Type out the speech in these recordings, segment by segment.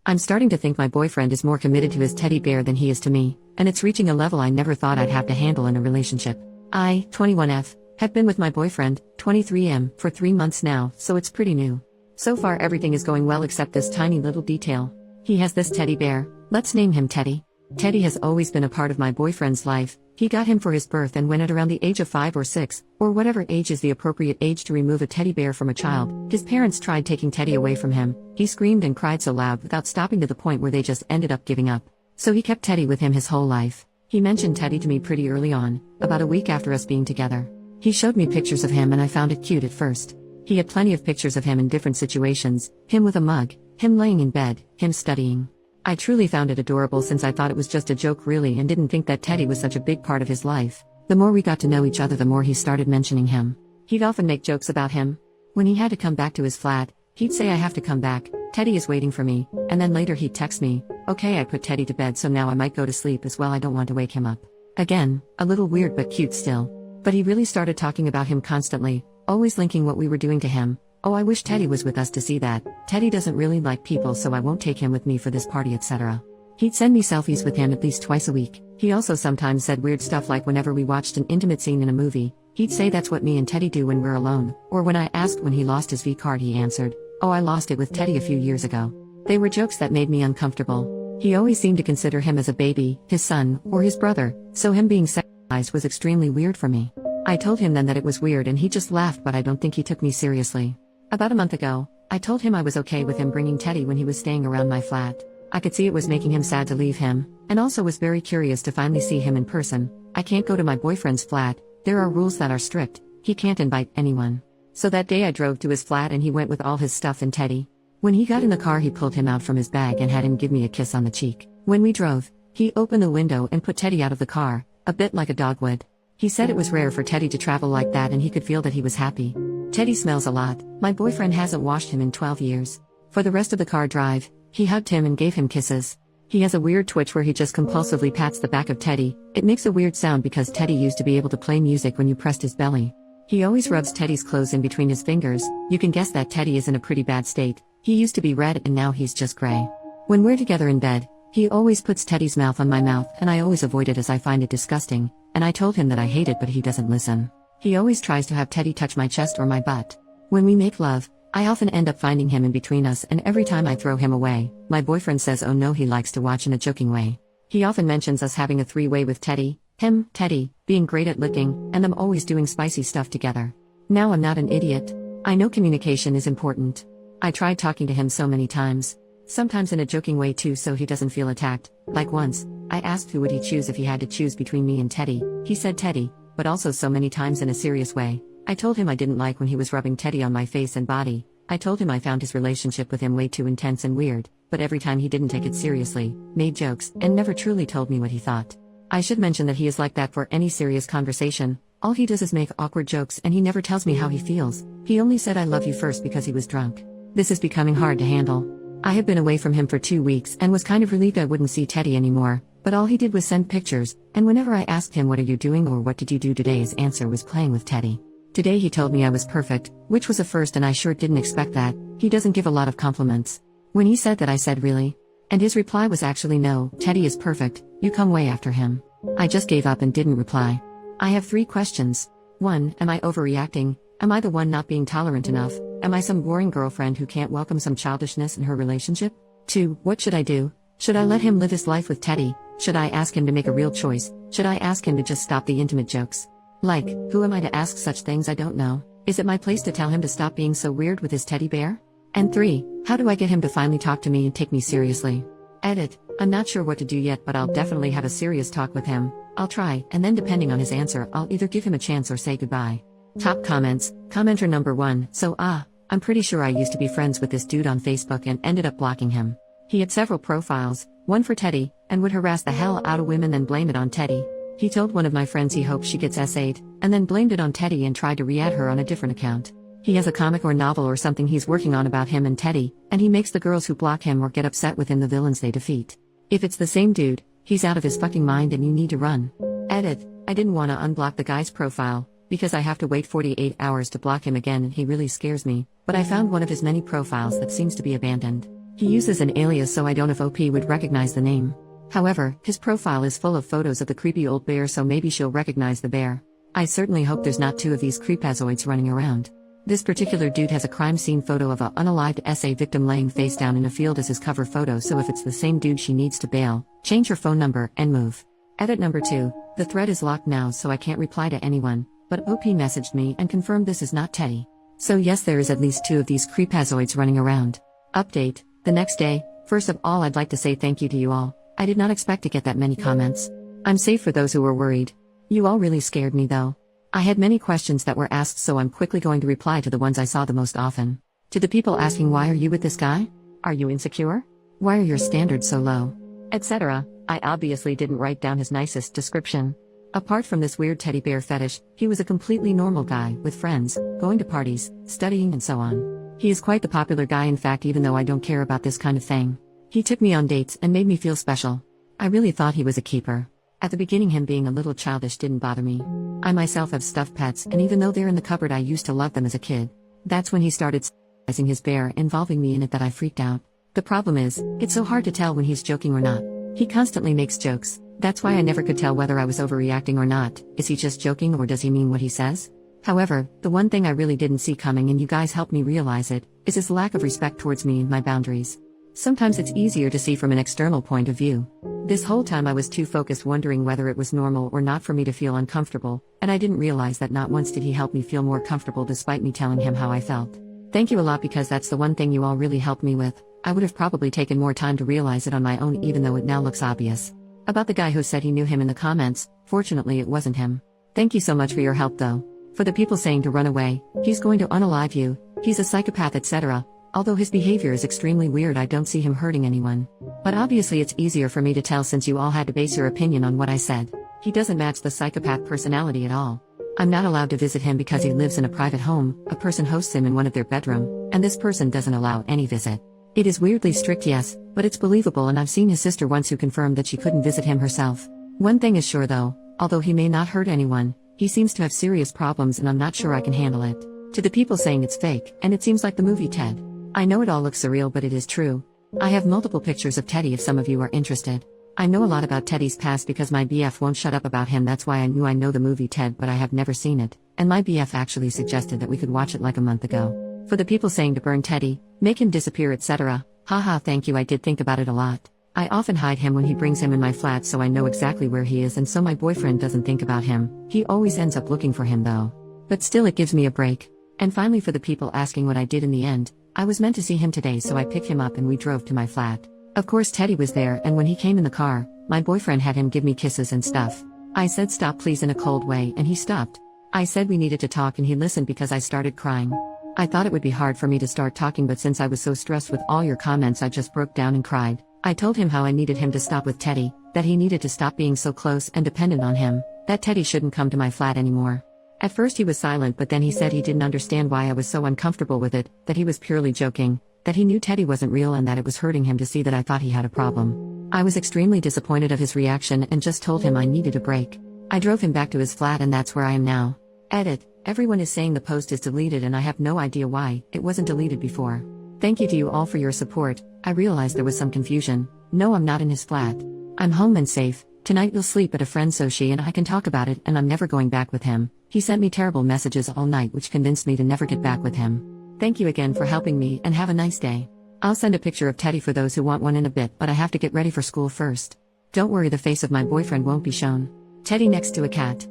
I'm starting to think my boyfriend is more committed to his teddy bear than he is to me, and it's reaching a level I never thought I'd have to handle in a relationship. I, 21F, have been with my boyfriend, 23M, for 3 months now, so it's pretty new. So far everything is going well except this tiny little detail. He has this teddy bear, let's name him Teddy. Teddy has always been a part of my boyfriend's life. He got him for his birth, and when at around the age of 5 or 6, or whatever age is the appropriate age to remove a teddy bear from a child, his parents tried taking Teddy away from him. He screamed and cried so loud without stopping to the point where they just ended up giving up. So he kept Teddy with him his whole life. He mentioned Teddy to me pretty early on, about a week after us being together. He showed me pictures of him and I found it cute at first. He had plenty of pictures of him in different situations, him with a mug, him laying in bed, him studying. I truly found it adorable since I thought it was just a joke really and didn't think that Teddy was such a big part of his life. The more we got to know each other, the more he started mentioning him. He'd often make jokes about him. When he had to come back to his flat, he'd say, "I have to come back, Teddy is waiting for me," and then later he'd text me, "Okay, I put Teddy to bed so now I might go to sleep as well, I don't want to wake him up." Again, a little weird but cute still. But he really started talking about him constantly, always linking what we were doing to him. "Oh, I wish Teddy was with us to see that. Teddy doesn't really like people, so I won't take him with me for this party, etc." He'd send me selfies with him at least twice a week. He also sometimes said weird stuff like whenever we watched an intimate scene in a movie, he'd say that's what me and Teddy do when we're alone, or when I asked when he lost his V card he answered, "Oh, I lost it with Teddy a few years ago." They were jokes that made me uncomfortable. He always seemed to consider him as a baby, his son, or his brother, so him being sexualized was extremely weird for me. I told him then that it was weird and he just laughed, but I don't think he took me seriously. About a month ago, I told him I was okay with him bringing Teddy when he was staying around my flat. I could see it was making him sad to leave him, and also was very curious to finally see him in person. I can't go to my boyfriend's flat, there are rules that are strict, he can't invite anyone. So that day I drove to his flat and he went with all his stuff and Teddy. When he got in the car he pulled him out from his bag and had him give me a kiss on the cheek. When we drove, he opened the window and put Teddy out of the car, a bit like a dog would. He said it was rare for Teddy to travel like that and he could feel that he was happy. Teddy smells a lot, my boyfriend hasn't washed him in 12 years. For the rest of the car drive, he hugged him and gave him kisses. He has a weird twitch where he just compulsively pats the back of Teddy. It makes a weird sound because Teddy used to be able to play music when you pressed his belly. He always rubs Teddy's clothes in between his fingers. You can guess that Teddy is in a pretty bad state. He used to be red and now he's just gray. When we're together in bed, he always puts Teddy's mouth on my mouth and I always avoid it as I find it disgusting, and I told him that I hate it but he doesn't listen. He always tries to have Teddy touch my chest or my butt. When we make love, I often end up finding him in between us, and every time I throw him away, my boyfriend says oh no, he likes to watch in a joking way. He often mentions us having a three-way with Teddy, him, Teddy, being great at licking, and them always doing spicy stuff together. Now I'm not an idiot. I know communication is important. I tried talking to him so many times. Sometimes in a joking way too so he doesn't feel attacked. Like once, I asked who would he choose if he had to choose between me and Teddy. He said Teddy, but also so many times in a serious way. I told him I didn't like when he was rubbing Teddy on my face and body. I told him I found his relationship with him way too intense and weird, but every time he didn't take it seriously, made jokes, and never truly told me what he thought. I should mention that he is like that for any serious conversation. All he does is make awkward jokes and he never tells me how he feels. He only said I love you first because he was drunk. This is becoming hard to handle. I have been away from him for 2 weeks and was kind of relieved I wouldn't see Teddy anymore, but all he did was send pictures, and whenever I asked him what are you doing or what did you do today, his answer was playing with Teddy. Today he told me I was perfect, which was a first and I sure didn't expect that. He doesn't give a lot of compliments. When he said that I said really? And his reply was actually no, Teddy is perfect, you come way after him. I just gave up and didn't reply. I have 3 questions. 1. Am I overreacting? Am I the one not being tolerant enough? Am I some boring girlfriend who can't welcome some childishness in her relationship? 2. What should I do? Should I let him live his life with Teddy? Should I ask him to make a real choice? Should I ask him to just stop the intimate jokes? Like, who am I to ask such things? I don't know. Is it my place to tell him to stop being so weird with his teddy bear? And 3. How do I get him to finally talk to me and take me seriously? Edit. I'm not sure what to do yet, but I'll definitely have a serious talk with him. I'll try, and then depending on his answer, I'll either give him a chance or say goodbye. Top comments. Commenter number 1. So I'm pretty sure I used to be friends with this dude on Facebook and ended up blocking him. He had several profiles, one for Teddy, and would harass the hell out of women then blame it on Teddy. He told one of my friends he hoped she gets SA'd, and then blamed it on Teddy and tried to re-add her on a different account. He has a comic or novel or something he's working on about him and Teddy, and he makes the girls who block him or get upset with him the villains they defeat. If it's the same dude, he's out of his fucking mind and you need to run. Edit. I didn't want to unblock the guy's profile, because I have to wait 48 hours to block him again and he really scares me, but I found one of his many profiles that seems to be abandoned. He uses an alias so I don't know if OP would recognize the name. However, his profile is full of photos of the creepy old bear, so maybe she'll recognize the bear. I certainly hope there's not two of these creepazoids running around. This particular dude has a crime scene photo of a unalived SA victim laying face down in a field as his cover photo, so if it's the same dude she needs to bail, change her phone number, and move. Edit number 2, the thread is locked now so I can't reply to anyone, but OP messaged me and confirmed this is not Teddy. So yes, there is at least two of these creepazoids running around. Update, the next day. First of all, I'd like to say thank you to you all. I did not expect to get that many comments. I'm safe for those who were worried. You all really scared me though. I had many questions that were asked, so I'm quickly going to reply to the ones I saw the most often. To the people asking, why are you with this guy? Are you insecure? Why are your standards so low? Etc. I obviously didn't write down his nicest description. Apart from this weird teddy bear fetish, he was a completely normal guy, with friends, going to parties, studying and so on. He is quite the popular guy, in fact, even though I don't care about this kind of thing. He took me on dates and made me feel special. I really thought he was a keeper. At the beginning, him being a little childish didn't bother me. I myself have stuffed pets, and even though they're in the cupboard, I used to love them as a kid. That's when he started sizing his bear, involving me in it, that I freaked out. The problem is, it's so hard to tell when he's joking or not. He constantly makes jokes. That's why I never could tell whether I was overreacting or not. Is he just joking, or does he mean what he says? However, the one thing I really didn't see coming, and you guys helped me realize it, is his lack of respect towards me and my boundaries. Sometimes it's easier to see from an external point of view. This whole time I was too focused wondering whether it was normal or not for me to feel uncomfortable, and I didn't realize that not once did he help me feel more comfortable despite me telling him how I felt. Thank you a lot, because that's the one thing you all really helped me with. I would have probably taken more time to realize it on my own, even though it now looks obvious. About the guy who said he knew him in the comments, fortunately it wasn't him. Thank you so much for your help though. For the people saying to run away, he's going to unalive you, he's a psychopath, etc. Although his behavior is extremely weird, I don't see him hurting anyone. But obviously it's easier for me to tell since you all had to base your opinion on what I said. He doesn't match the psychopath personality at all. I'm not allowed to visit him because he lives in a private home, a person hosts him in one of their bedroom, and this person doesn't allow any visit. It is weirdly strict, yes, but it's believable, and I've seen his sister once who confirmed that she couldn't visit him herself. One thing is sure though, although he may not hurt anyone, he seems to have serious problems and I'm not sure I can handle it. To the people saying it's fake, and it seems like the movie Ted. I know it all looks surreal, but it is true. I have multiple pictures of Teddy if some of you are interested. I know a lot about Teddy's past because my BF won't shut up about him. That's why I knew I know the movie Ted, but I have never seen it, and my BF actually suggested that we could watch it like a month ago. For the people saying to burn Teddy, make him disappear, etc. Haha, thank you, I did think about it a lot. I often hide him when he brings him in my flat so I know exactly where he is, and so my boyfriend doesn't think about him. He always ends up looking for him though. But still, it gives me a break. And finally, for the people asking what I did in the end, I was meant to see him today, so I picked him up and we drove to my flat. Of course Teddy was there, and when he came in the car, my boyfriend had him give me kisses and stuff. I said stop please in a cold way, and he stopped. I said we needed to talk and he listened because I started crying. I thought it would be hard for me to start talking, but since I was so stressed with all your comments, I just broke down and cried. I told him how I needed him to stop with Teddy, that he needed to stop being so close and dependent on him, that Teddy shouldn't come to my flat anymore. At first he was silent, but then he said he didn't understand why I was so uncomfortable with it, that he was purely joking, that he knew Teddy wasn't real and that it was hurting him to see that I thought he had a problem. I was extremely disappointed of his reaction and just told him I needed a break. I drove him back to his flat, and that's where I am now. Edit. Everyone is saying the post is deleted and I have no idea why. It wasn't deleted before. Thank you to you all for your support. I realized there was some confusion. No, I'm not in his flat. I'm home and safe. Tonight you'll sleep at a friend so she and I can talk about it, and I'm never going back with him. He sent me terrible messages all night which convinced me to never get back with him. Thank you again for helping me, and have a nice day. I'll send a picture of Teddy for those who want one in a bit, but I have to get ready for school first. Don't worry, the face of my boyfriend won't be shown. Teddy next to a cat.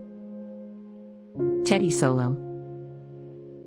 Teddy solo.